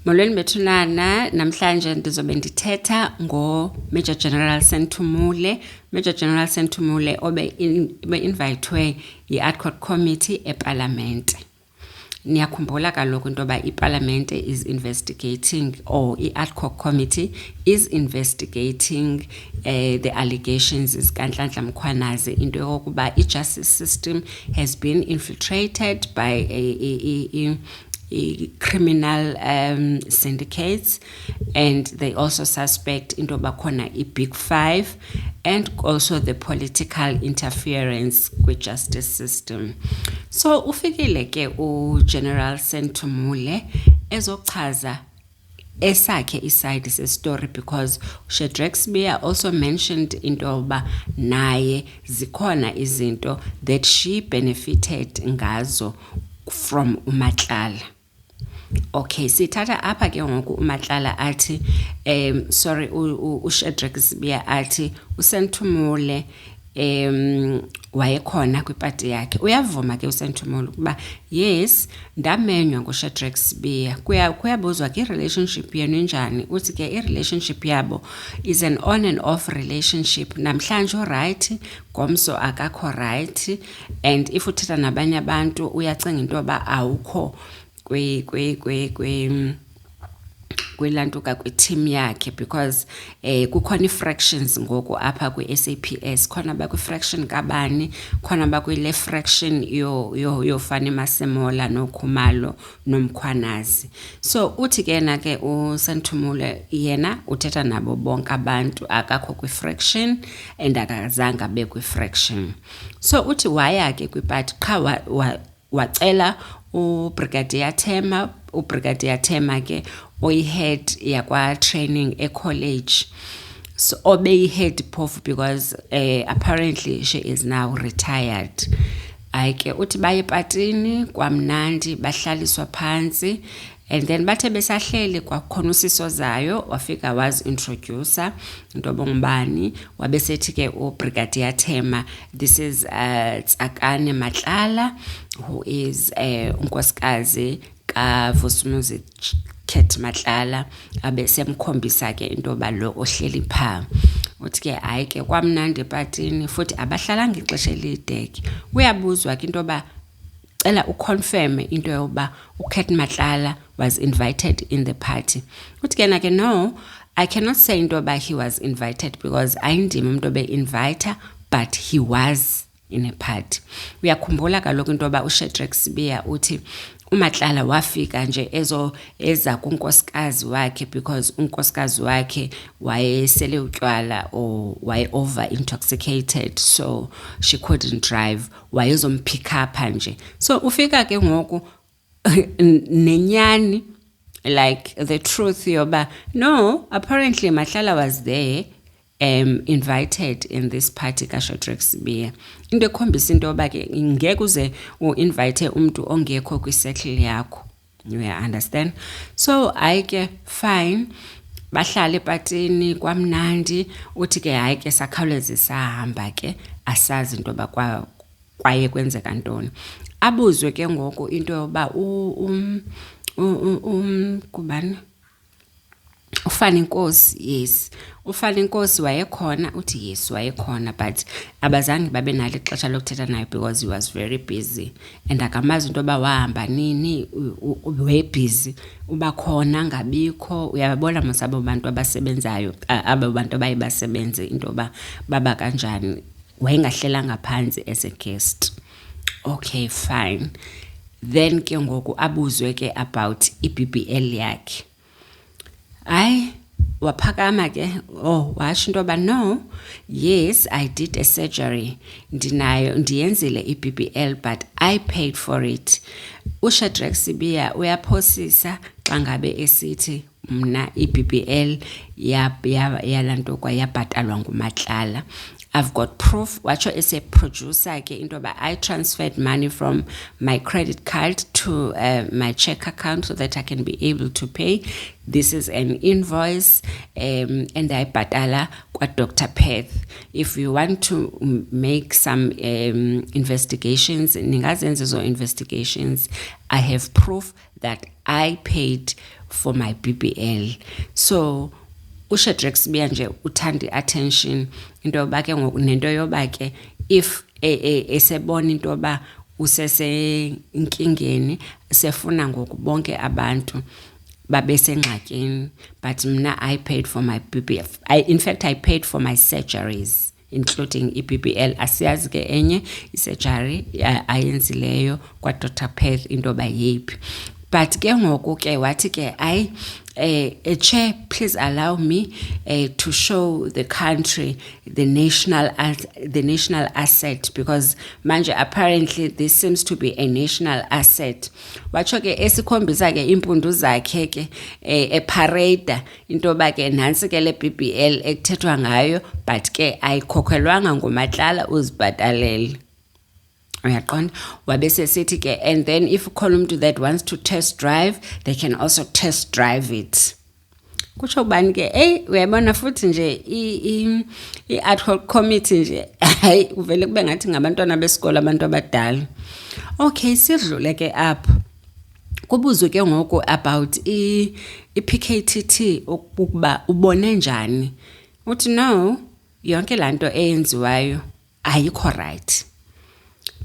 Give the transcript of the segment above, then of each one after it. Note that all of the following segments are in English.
Molweni bethunana, namhlanje ndizobe ndithetha ngo-Major General Senthumule. Major General Senthumule obe-invitwe yi-Adcock Committee eParlamente. Niyakhumbula kaloku into yoba iParlamente is investigating, or i-Adcock Committee is investigating the allegations zikaNhlanhla Mkhwanazi into yokuba i-justice system has been infiltrated by a criminal syndicates, and they also suspect into bakhona i-Big Five and also the political interference with justice system. So ufikile ke uGeneral Senthumule ezochaza esakhe iside se-story, because Shadrack Sibiya also mentioned into yoba naye zikhona izinto that she benefited ngazo from uMatlala. Okay, sithatha apha ke ngoku uMatlala athi sorry uShadrack Sibiya athi uSenthumule wayekhona kwipati yakhe. Uyavuma ke uSenthumule ukuba yes, ndamenywa nguShadrack Sibiya. Kuyabuzwa ke relationship yenu njani. Uthi ke i-relationship yabo is an on and off relationship. Namhlanje right, ngomso akakho right, and if uthetha nabanye abantu uyacinga into yoba awukho kwilantuka kwi-team yakhe, because kukhona i-fractions ngoku apha kwi-SAPS. Khona bakwi-fraction kabani, khona bakwile fraction yofani Masemola noKhumalo noMkhwanazi. So uthi ke na ke uSenthumule yena uthetha nabo bonke abantu, akakho kwi-fraction and akazange abe kwi-fraction. So uthi waya ke kwipati qha wacela uBrigadier Thema. uBrigadier Thema ke oyi-head yakwa training e-college, so obeyi-head phofu, because apparently she is now retired. Ayike uthi baye epatini kwamnandi, bahlaliswa phansi, and then bathe besahleli kwakhona uSiso Zayo wafika introducer into bongubani, wabesethi ke uBrigadier Thema, this is Tsakane Matlala, who is unkosikazi kaVusumuzi Khet Matlala. Abesemkhombisa ke into yoba lo ohleli pha. Uthi ke hayi ke kwamnandi epatini, futhi abahlalanga ixesha elide ke. Uyabuzwa ke into yoba cela uconfirm into yoba uKhet Matlala was invited in the party. Uthi ke na ke no, I cannot say into yoba he was invited, because ayindimi umuntu obe-inviter, but he was in a party. Uyakhumbula kaloku into yoba uShadrack Sibiya uthi uMatlala wafika nje eza kunkosikazi wakhe, because unkosikazi wakhe wayesele utywala or waye over intoxicated, so she couldn't drive. Wayezompick up nje. So ufika ke ngoku nenyani, like the truth yoba no, apparently Matlala was there invited in this party kaShadrack Sibiya. Into ekhombisa into yoba ke ngeke uze uinvite umuntu ongekho kwi-circle yakho. You understand? So ayike fine, bahlala epatini kwamnandi. Uthi ke hayi ke sakhawuleze sahamba ke, asazi into yoba kwaye kwenzeka ntoni. Abuzwe ke ngoku into yoba kubani uFana Inkosi, yes, uFana Inkosi wayekhona. Uthi yes wayekhona, but abazange babe nalo ixesha lokuthetha naye because he was very busy, and akamazi into yoba wahamba nini, we-busy, uba khona ngabikho. Uyababona mosabo bantu abasebenzayo, abo bantu abaye basebenze into yoba baba kanjani. Wayengahlelanga phansi as a guest. Okay, fine. Then ke ngoku abuzwe ke about i-BBL yakhe. Ay, waphakama ke, washo into yoba no, yes, I did a surgery, ndiyenzile i-BBL, but I paid for it. uShadrack Sibiya uyaphosisa xa ngabe esithi mna i-BBL yalanto kwayabhatalwa nguMatlala. I've got proof. Wacho as a producer ke into yoba I transferred money from my credit card to my check account so that I can be able to pay. This is an invoice, and I bhatala kwa Dr. Peth. If you want to make some investigations, ningazenza zo investigations, I have proof that I paid for my BBL. So uShadrack Sibiya nje uthanda attention into yoba ke ngoku nento yoba ke if esebona into yoba usesenkingeni sefuna ngoku bonke abantu babe sengxakini, but mna I paid for my BBL. In fact, I paid for my surgeries, including BBL. Asiyazi ke enye surgery ayenzileyo kwa Dr. Perth into yoba yephi. But ke ngoku ke wathi ke Chair, please allow me to show the country the national asset, because manje apparently this seems to be a national asset. Watsho ke esikhombisa ke impundu zakhe ke eparade into yoba ke nansi ke le BBL ekuthethwa ngayo, but ke ayikhokhelwanga nguMatlala, uzibhatalele. Uyaqonda? Wabese sithi ke, and then if ukhona umuntu that wants to test drive, they can also test drive it. Kutsho ubani ke uyabona futhi nje i-ad hoc committee nje hayi uvele kube ngathi ngabantwana besikole abantu abadala. Okay, sidlule ke apho. Kubuzwe ke ngoku about i-PKTT ukuba ubone njani. Uthi no, yonke lanto eyenziwayo ayikho right.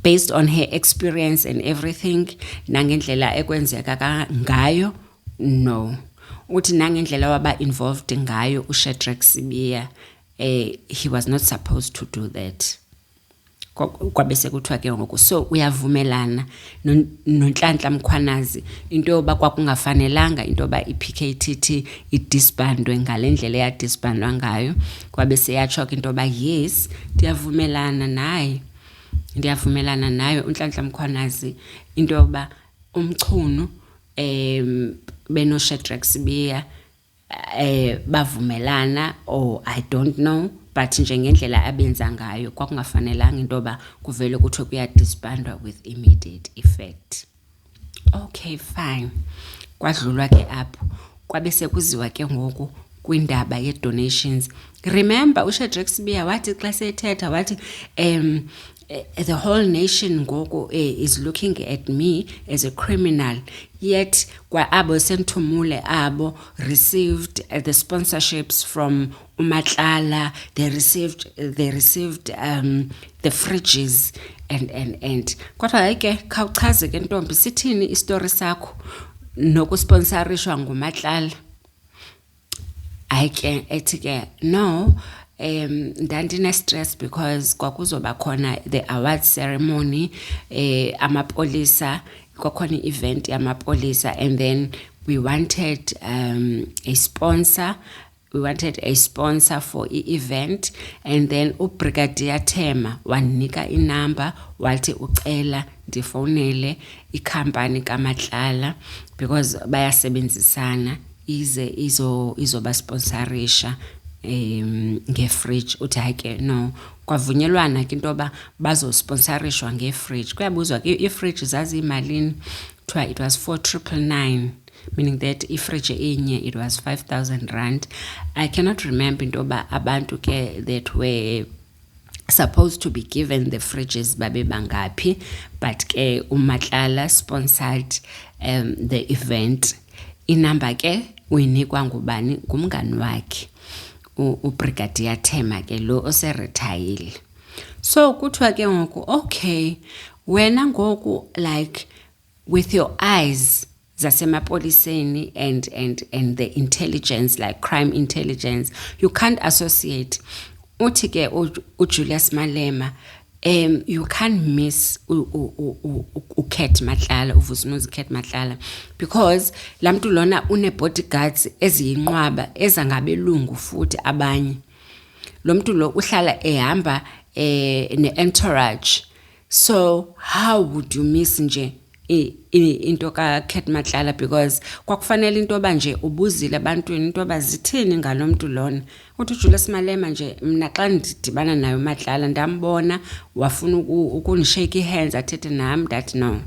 Based on her experience and everything, nangendlela ekwenzeka ngayo, no. Uthi nangendlela waba involved ngayo uShadrack Sibiya, he was not supposed to do that. Kwabese kuthiwa ke ngoku so uyavumelana noNhlanhla Mkhwanazi into yoba kwakungafanelanga into yoba iPKTT idisbandwe ngalendlela eyadisbandwa ngayo. Kwabese yatsho ke into yoba yes, ndiyavumelana nayo uNhlanhla Mkhwanazi into yoba umchunu benoShadrack Sibiya bavumelana, or I don't know, but nje ngendlela abenza ngayo kwakungafanelanga into yoba kuvele kuthiwe kuyadisbandwa with immediate effect. Okay, fine. Kwadlulwa ke apho kwabese kuziwa ke ngoku kwindaba ye-donations. Remember uShadrack Sibiya wathi xa sethetha wathi the whole nation ngoku is looking at me as a criminal, yet kwa abo senthumule abo received the sponsorships from uMatlala, they received the fridges and kodwa hayi ke khawuchaze ke ntombi sithini istory sakho nokusponsorishwa nguMatlala. Hayi ethi ke no, ndandine stress because kwakuzoba khona the award ceremony, amapolisa kwakhona event yamapolisa, and then we wanted a sponsor for event, and then uBrigadier Thema wanika inamba wathi ucela ndifonele ikhampani kaMatlala because bayasebenzisana ize izoba sponsorisha nge-fridge. Uthi hayi ke no, kwavunyelwana ke into yoba bazosponsorishwa nge-fridge. Kuyabuzwa ke i-fridge zaziyimalini, kuthiwa it was 4,999, meaning that i-fridge inye it was 5,000 rand. I cannot remember into yoba abantu ke that were supposed to be given the fridges babe bangapi, but ke uMatlala sponsored the event. Inamba ke uyinikwa ngubani? Ngumngani wakhe uBrigadier Thema ke lo oseretayile. So kuthiwa ke ngoku okay, wena ngoku like with your eyes zasemapoliseni and the intelligence, like crime intelligence, you can't associate. Uthi ke uJulius Malema, you can't miss uKat Matlala, uVusumuzi Kat Matlala, because lamntu lona une bodyguards eziyinqwaba ezangabelungu futhi abanye. Lo mntu lo uhlala ehamba ne-entourage. So how would you miss nje into kaKat Matlala? Because kwakufanele into yoba nje ubuzile abantwini into yoba zithini ngalo mntu lona. Uthi uJulius Malema nje mna xa ndidibana nayo uMatlala ndambona wafuna ukunishake hands athethe nami, that no,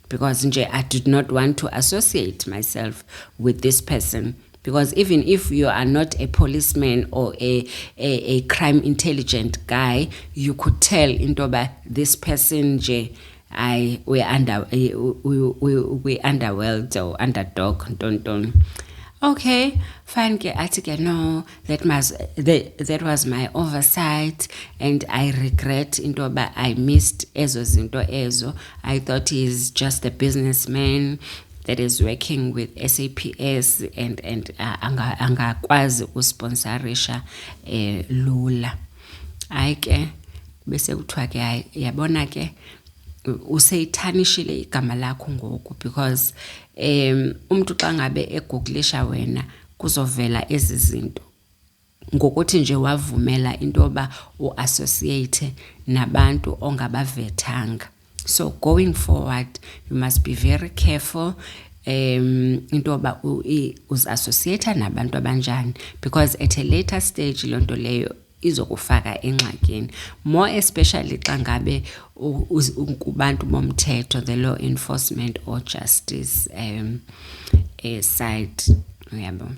because nje I did not want to associate myself with this person. Because even if you are not a policeman or a crime intelligent guy, you could tell into yoba this person nje we underworld or underdog ntonton. Okay, fine ke athi ke no, that was my oversight and I regret into yoba I missed ezo zinto ezo. I thought he's just a businessman that is working with SAPS and angakwazi usponsorisha lula. Hayi ke bese kuthiwa ke hayi yabona ke useyithanishile igama lakho ngoku because umuntu xa ngabe egooglisha wena kuzovela ezi zinto ngokuthi nje wavumela into yoba uassociate nabantu ongabavethanga. So going forward you must be very careful into yoba uzassociate nabantu abanjani, because at a later stage loo nto leyo izokufaka engxakini, more especially xa ngabe kubantu bomthetho, the law enforcement or justice side. Uyabo.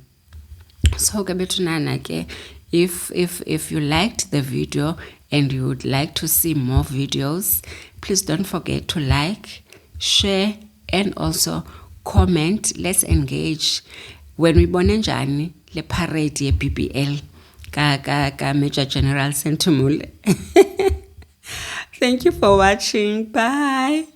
So ke bethunana ke, if you liked the video and you would like to see more videos, please don't forget to like, share and also comment. Let's engage. When we bone njani le parade ye BBL ka Major General Senthumule. Thank you for watching. Bye.